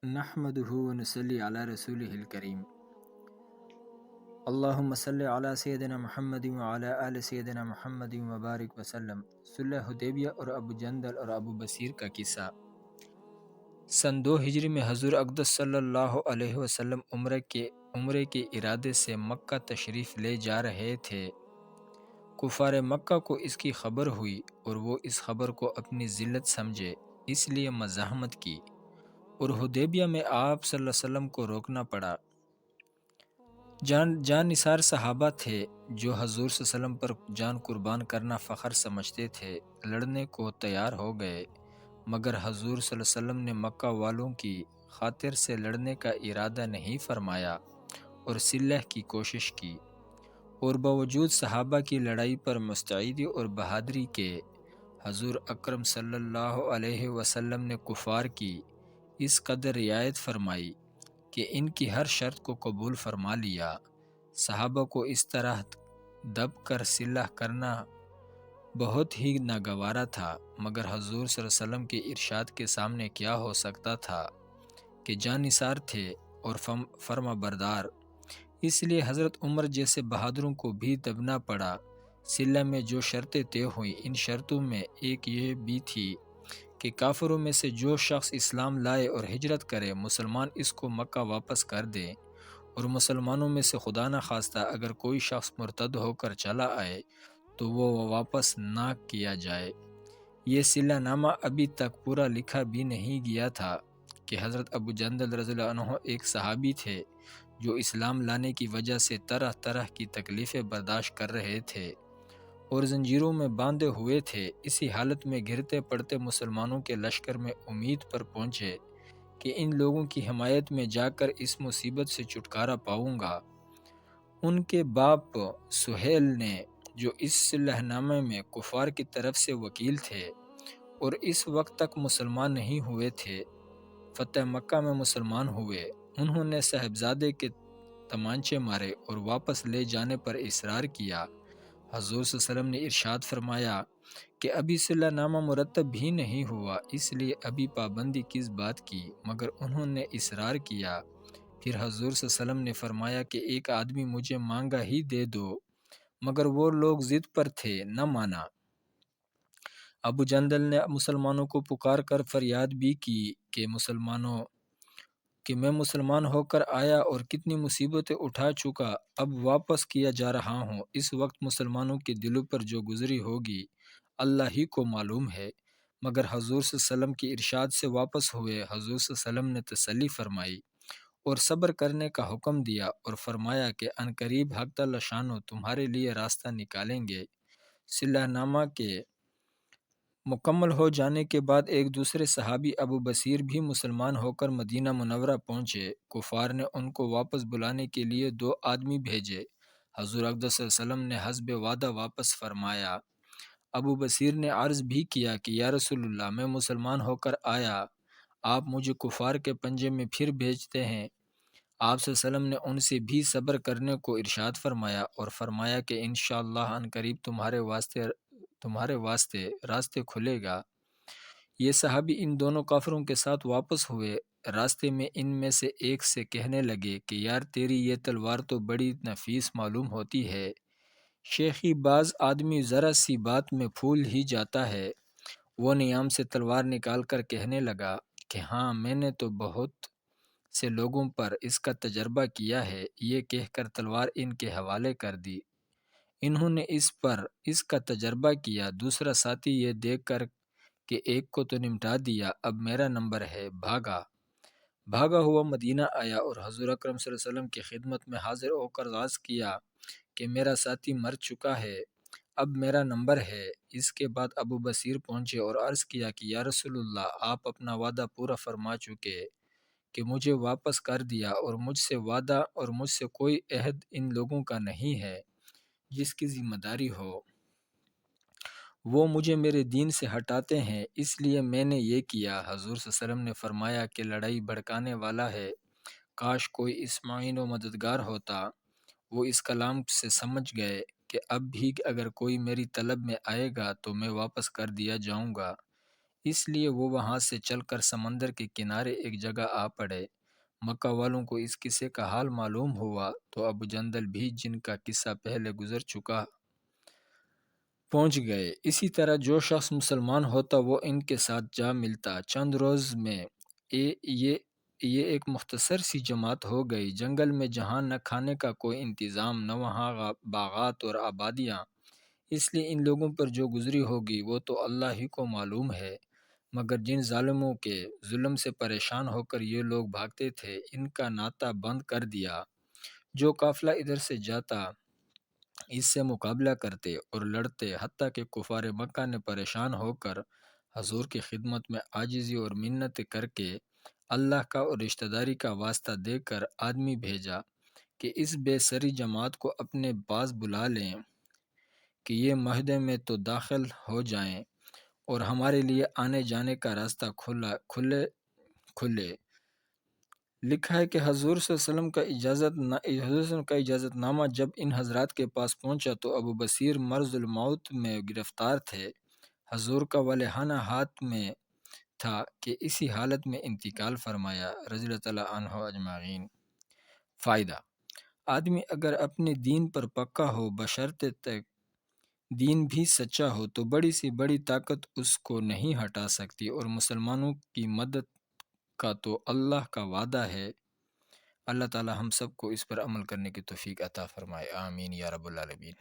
نحمده ونصلي على رسوله الكريم اللهم صل على سیدنا محمد وعلى آل سیدنا محمد وبارک وسلم۔ صلح حدیبیہ اور ابو جندل اور ابو بصیر کا قصہ۔ سن 2 ہجری میں حضور اقدس صلی اللہ علیہ وسلم عمرے کے ارادے سے مکہ تشریف لے جا رہے تھے۔ کفار مکہ کو اس کی خبر ہوئی اور وہ اس خبر کو اپنی ذلت سمجھے، اس لیے مزاحمت کی اور حدیبیہ میں آپ صلی اللہ علیہ وسلم کو روکنا پڑا۔ جان نثار صحابہ تھے جو حضور صلی اللہ علیہ وسلم پر جان قربان کرنا فخر سمجھتے تھے، لڑنے کو تیار ہو گئے، مگر حضور صلی اللہ علیہ وسلم نے مکہ والوں کی خاطر سے لڑنے کا ارادہ نہیں فرمایا اور صلح کی کوشش کی، اور باوجود صحابہ کی لڑائی پر مستعدی اور بہادری کے، حضور اکرم صلی اللہ علیہ وسلم نے کفار کی اس قدر رعایت فرمائی کہ ان کی ہر شرط کو قبول فرما لیا۔ صحابہ کو اس طرح دب کر صلح کرنا بہت ہی ناگوارا تھا، مگر حضور صلی اللہ علیہ وسلم کے ارشاد کے سامنے کیا ہو سکتا تھا کہ جان نثار تھے اور فرما بردار، اس لیے حضرت عمر جیسے بہادروں کو بھی دبنا پڑا۔ صلح میں جو شرطیں طے ہوئیں، ان شرطوں میں ایک یہ بھی تھی کہ کافروں میں سے جو شخص اسلام لائے اور ہجرت کرے، مسلمان اس کو مکہ واپس کر دیں، اور مسلمانوں میں سے خدا نہ خواستہ اگر کوئی شخص مرتد ہو کر چلا آئے تو وہ واپس نہ کیا جائے۔ یہ صلح نامہ ابھی تک پورا لکھا بھی نہیں گیا تھا کہ حضرت ابو جندل رضی اللہ عنہ ایک صحابی تھے جو اسلام لانے کی وجہ سے طرح طرح کی تکلیفیں برداشت کر رہے تھے اور زنجیروں میں باندھے ہوئے تھے۔ اسی حالت میں گرتے پڑتے مسلمانوں کے لشکر میں امید پر پہنچے کہ ان لوگوں کی حمایت میں جا کر اس مصیبت سے چھٹکارا پاؤں گا۔ ان کے باپ سہیل نے، جو اس صلح نامے میں کفار کی طرف سے وکیل تھے اور اس وقت تک مسلمان نہیں ہوئے تھے، فتح مکہ میں مسلمان ہوئے۔ انہوں نے صاحبزادے کے تمانچے مارے اور واپس لے جانے پر اصرار کیا۔ حضور صلی اللہ علیہ وسلم نے ارشاد فرمایا کہ ابھی صلح نامہ مرتب بھی نہیں ہوا، اس لیے ابھی پابندی کس بات کی، مگر انہوں نے اصرار کیا۔ پھر حضور صلی اللہ علیہ وسلم نے فرمایا کہ ایک آدمی مجھے مانگا ہی دے دو، مگر وہ لوگ ضد پر تھے، نہ مانا۔ ابو جندل نے مسلمانوں کو پکار کر فریاد بھی کی کہ میں مسلمان ہو کر آیا اور کتنی مصیبتیں اٹھا چکا، اب واپس کیا جا رہا ہوں۔ اس وقت مسلمانوں کے دلوں پر جو گزری ہوگی اللہ ہی کو معلوم ہے، مگر حضور صلی اللہ علیہ وسلم کی ارشاد سے واپس ہوئے۔ حضور صلی اللہ علیہ وسلم نے تسلی فرمائی اور صبر کرنے کا حکم دیا اور فرمایا کہ عنقریب حق تعالی شانہ تمہارے لیے راستہ نکالیں گے۔ صلح نامہ کے مکمل ہو جانے کے بعد ایک دوسرے صحابی ابو بصیر بھی مسلمان ہو کر مدینہ منورہ پہنچے۔ کفار نے ان کو واپس بلانے کے لیے 2 آدمی بھیجے۔ حضور اقدس صلی اللہ علیہ وسلم نے حسب وعدہ واپس فرمایا۔ ابو بصیر نے عرض بھی کیا کہ یا رسول اللہ، میں مسلمان ہو کر آیا، آپ مجھے کفار کے پنجے میں پھر بھیجتے ہیں۔ آپ صلی اللہ علیہ وسلم نے ان سے بھی صبر کرنے کو ارشاد فرمایا اور فرمایا کہ انشاءاللہ عنقریب تمہارے واسطے راستے کھلے گا۔ یہ صحابی ان دونوں کافروں کے ساتھ واپس ہوئے۔ راستے میں ان میں سے ایک سے کہنے لگے کہ یار تیری یہ تلوار تو بڑی نفیس معلوم ہوتی ہے، شیخی بعض آدمی ذرا سی بات میں پھول ہی جاتا ہے۔ وہ نیام سے تلوار نکال کر کہنے لگا کہ ہاں، میں نے تو بہت سے لوگوں پر اس کا تجربہ کیا ہے۔ یہ کہہ کر تلوار ان کے حوالے کر دی۔ انہوں نے اس کا تجربہ کیا۔ دوسرا ساتھی یہ دیکھ کر کہ ایک کو تو نمٹا دیا، اب میرا نمبر ہے، بھاگا ہوا مدینہ آیا اور حضور اکرم صلی اللہ علیہ وسلم کی خدمت میں حاضر ہو کر عرض کیا کہ میرا ساتھی مر چکا ہے، اب میرا نمبر ہے۔ اس کے بعد ابو بصیر پہنچے اور عرض کیا کہ یا رسول اللہ، آپ اپنا وعدہ پورا فرما چکے کہ مجھے واپس کر دیا، اور مجھ سے وعدہ اور مجھ سے کوئی عہد ان لوگوں کا نہیں ہے جس کی ذمہ داری ہو۔ وہ مجھے میرے دین سے ہٹاتے ہیں، اس لیے میں نے یہ کیا۔ حضور صلی اللہ علیہ وسلم نے فرمایا کہ لڑائی بھڑکانے والا ہے، کاش کوئی اس معین و مددگار ہوتا۔ وہ اس کلام سے سمجھ گئے کہ اب بھی اگر کوئی میری طلب میں آئے گا تو میں واپس کر دیا جاؤں گا۔ اس لیے وہ وہاں سے چل کر سمندر کے کنارے ایک جگہ آ پڑے۔ مکہ والوں کو اس قصے کا حال معلوم ہوا تو ابو جندل بھی، جن کا قصہ پہلے گزر چکا، پہنچ گئے۔ اسی طرح جو شخص مسلمان ہوتا وہ ان کے ساتھ جا ملتا۔ چند روز میں یہ ایک مختصر سی جماعت ہو گئی۔ جنگل میں جہاں نہ کھانے کا کوئی انتظام، نہ وہاں باغات اور آبادیاں، اس لیے ان لوگوں پر جو گزری ہوگی وہ تو اللہ ہی کو معلوم ہے۔ مگر جن ظالموں کے ظلم سے پریشان ہو کر یہ لوگ بھاگتے تھے، ان کا ناطہ بند کر دیا۔ جو قافلہ ادھر سے جاتا اس سے مقابلہ کرتے اور لڑتے، حتیٰ کہ کفار مکہ نے پریشان ہو کر حضور کی خدمت میں عاجزی اور منت کر کے اللہ کا اور رشتہ داری کا واسطہ دے کر آدمی بھیجا کہ اس بے سری جماعت کو اپنے پاس بلا لیں کہ یہ معاہدے میں تو داخل ہو جائیں اور ہمارے لیے آنے جانے کا راستہ کھلے۔ لکھا ہے کہ حضور صلی اللہ علیہ وسلم کا اجازت نامہ جب ان حضرات کے پاس پہنچا تو ابو بصیر مرض الموت میں گرفتار تھے۔ حضور کا ولیحانہ ہاتھ میں تھا کہ اسی حالت میں انتقال فرمایا، رضی اللہ تعالیٰ عنہ اجمعین۔ فائدہ: آدمی اگر اپنے دین پر پکا ہو، بشرطِ دین بھی سچا ہو، تو بڑی سی بڑی طاقت اس کو نہیں ہٹا سکتی، اور مسلمانوں کی مدد کا تو اللہ کا وعدہ ہے۔ اللہ تعالی ہم سب کو اس پر عمل کرنے کی توفیق عطا فرمائے، آمین یا رب العالمین۔